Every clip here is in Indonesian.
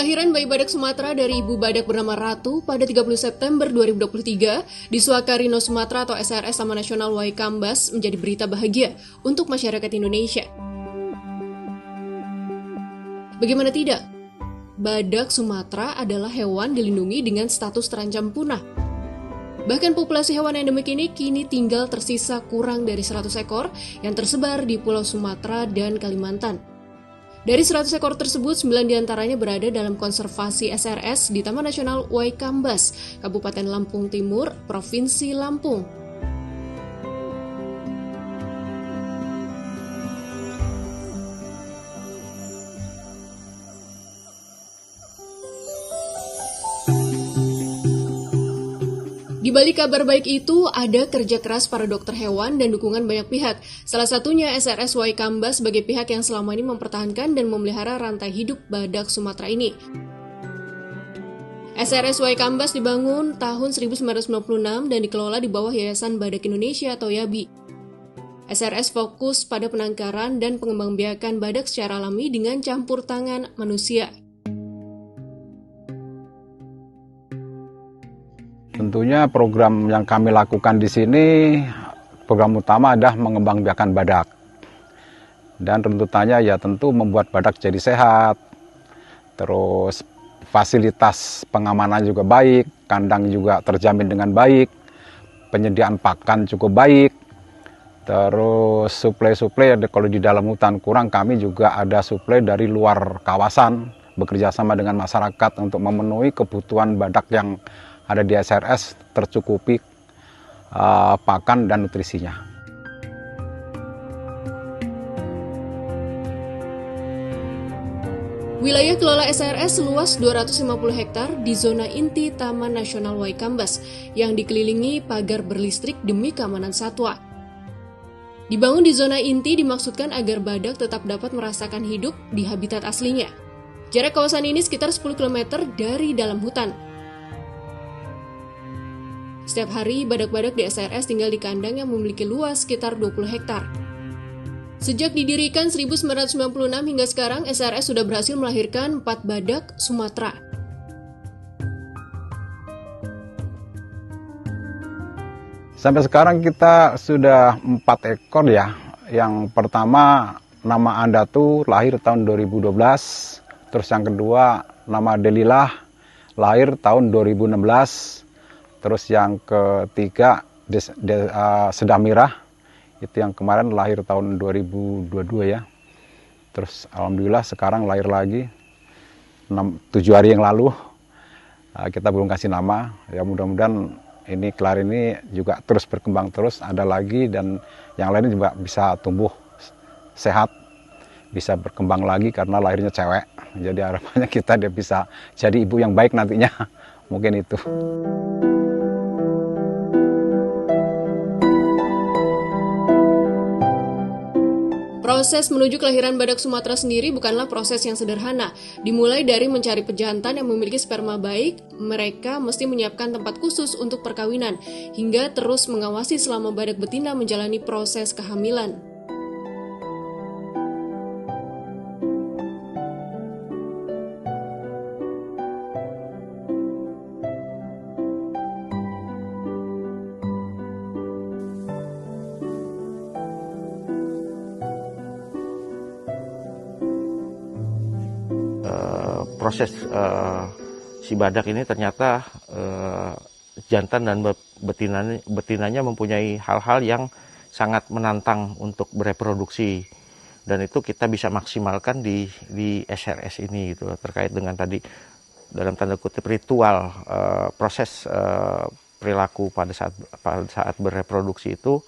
Kelahiran bayi badak Sumatera dari ibu badak bernama Ratu pada 30 September 2023 di Suakarino, Sumatera atau SRS Taman Nasional Waikambas menjadi berita bahagia untuk masyarakat Indonesia. Bagaimana tidak? Badak Sumatera adalah hewan dilindungi dengan status terancam punah. Bahkan populasi hewan endemik ini kini tinggal tersisa kurang dari 100 ekor yang tersebar di Pulau Sumatera dan Kalimantan. Dari 100 ekor tersebut, 9 diantaranya berada dalam konservasi SRS di Taman Nasional Waikambas, Kabupaten Lampung Timur, Provinsi Lampung. Di balik kabar baik itu, ada kerja keras para dokter hewan dan dukungan banyak pihak. Salah satunya SRS Waikambas sebagai pihak yang selama ini mempertahankan dan memelihara rantai hidup badak Sumatera ini. SRS Waikambas dibangun tahun 1996 dan dikelola di bawah Yayasan Badak Indonesia atau YABI. SRS fokus pada penangkaran dan pengembangbiakan badak secara alami dengan campur tangan manusia. Tentunya program yang kami lakukan di sini, program utama adalah mengembangbiakan badak. Dan tuntutannya ya tentu membuat badak jadi sehat, terus fasilitas pengamanan juga baik, kandang juga terjamin dengan baik, penyediaan pakan cukup baik, terus suplai kalau di dalam hutan kurang, kami juga ada suplai dari luar kawasan, bekerja sama dengan masyarakat untuk memenuhi kebutuhan badak yang ada di SRS tercukupi pakan dan nutrisinya. Wilayah kelola SRS seluas 250 hektar di zona inti Taman Nasional Waikambas yang dikelilingi pagar berlistrik demi keamanan satwa. Dibangun di zona inti dimaksudkan agar badak tetap dapat merasakan hidup di habitat aslinya. Jarak kawasan ini sekitar 10 km dari dalam hutan. Setiap hari, badak-badak di SRS tinggal di kandang yang memiliki luas sekitar 20 hektar. Sejak didirikan 1996 hingga sekarang, SRS sudah berhasil melahirkan 4 badak Sumatera. Sampai sekarang kita sudah 4 ekor ya. Yang pertama nama Andatu lahir tahun 2012. Terus yang kedua nama Delilah lahir tahun 2016. Terus yang ketiga Sedamirah, itu yang kemarin lahir tahun 2022 ya. Terus alhamdulillah sekarang lahir lagi 7 hari yang lalu. Kita belum kasih nama, ya mudah-mudahan ini kelar ini juga terus berkembang terus, ada lagi dan yang lain juga bisa tumbuh sehat, bisa berkembang lagi karena lahirnya cewek. Jadi harapannya dia bisa jadi ibu yang baik nantinya, mungkin itu. Proses menuju kelahiran badak Sumatera sendiri bukanlah proses yang sederhana. Dimulai dari mencari pejantan yang memiliki sperma baik, mereka mesti menyiapkan tempat khusus untuk perkawinan, hingga terus mengawasi selama badak betina menjalani proses kehamilan. Proses si badak ini ternyata jantan dan betinanya mempunyai hal-hal yang sangat menantang untuk bereproduksi, dan itu kita bisa maksimalkan di SRS ini gitu, terkait dengan tadi dalam tanda kutip ritual proses perilaku pada saat bereproduksi itu,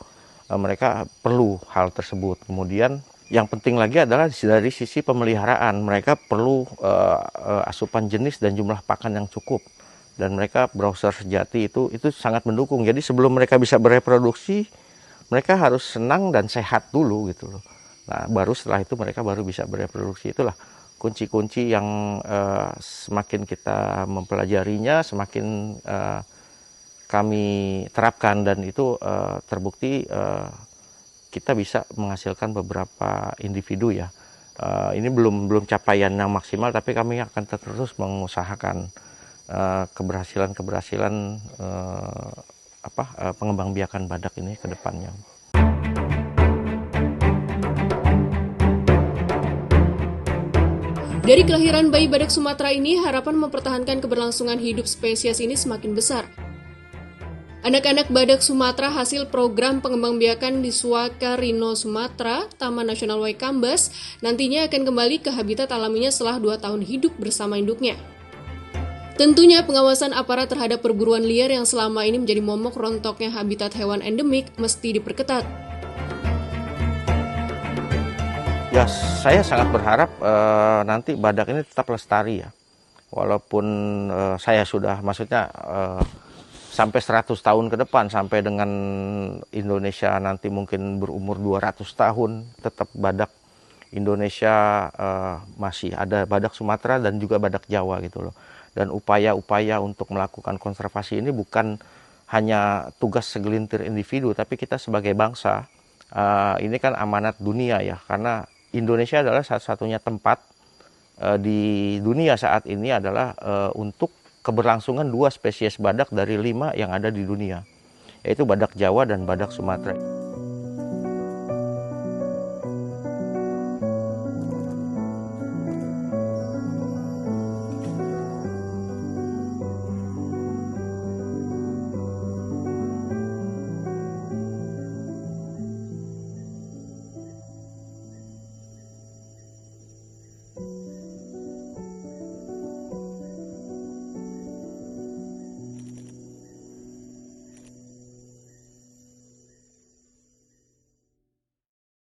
mereka perlu hal tersebut. Kemudian yang penting lagi adalah dari sisi pemeliharaan, mereka perlu asupan jenis dan jumlah pakan yang cukup, dan mereka browser sejati itu sangat mendukung. Jadi sebelum mereka bisa bereproduksi, mereka harus senang dan sehat dulu gitu loh. Nah, baru setelah itu mereka baru bisa bereproduksi. Itulah kunci-kunci yang semakin kita mempelajarinya, semakin kami terapkan, dan itu terbukti kita bisa menghasilkan beberapa individu ya Ini belum capaian yang maksimal, tapi kami akan terus mengusahakan keberhasilan pengembangbiakan badak ini ke depannya. Dari kelahiran bayi badak Sumatera ini, harapan mempertahankan keberlangsungan hidup spesies ini semakin besar. Anak-anak badak Sumatera hasil program pengembangbiakan di Suaka Rino Sumatera, Taman Nasional Waikambas, nantinya akan kembali ke habitat alaminya setelah 2 tahun hidup bersama induknya. Tentunya pengawasan aparat terhadap perburuan liar yang selama ini menjadi momok rontoknya habitat hewan endemik mesti diperketat. Ya, saya sangat berharap nanti badak ini tetap lestari ya. Walaupun saya sudah, maksudnya sampai 100 tahun ke depan, sampai dengan Indonesia nanti mungkin berumur 200 tahun, tetap badak Indonesia masih ada badak Sumatera dan juga badak Jawa gitu loh. Dan upaya-upaya untuk melakukan konservasi ini bukan hanya tugas segelintir individu, tapi kita sebagai bangsa, ini kan amanat dunia ya, karena Indonesia adalah satu-satunya tempat di dunia saat ini adalah untuk keberlangsungan 2 spesies badak dari 5 yang ada di dunia, yaitu badak Jawa dan badak Sumatera.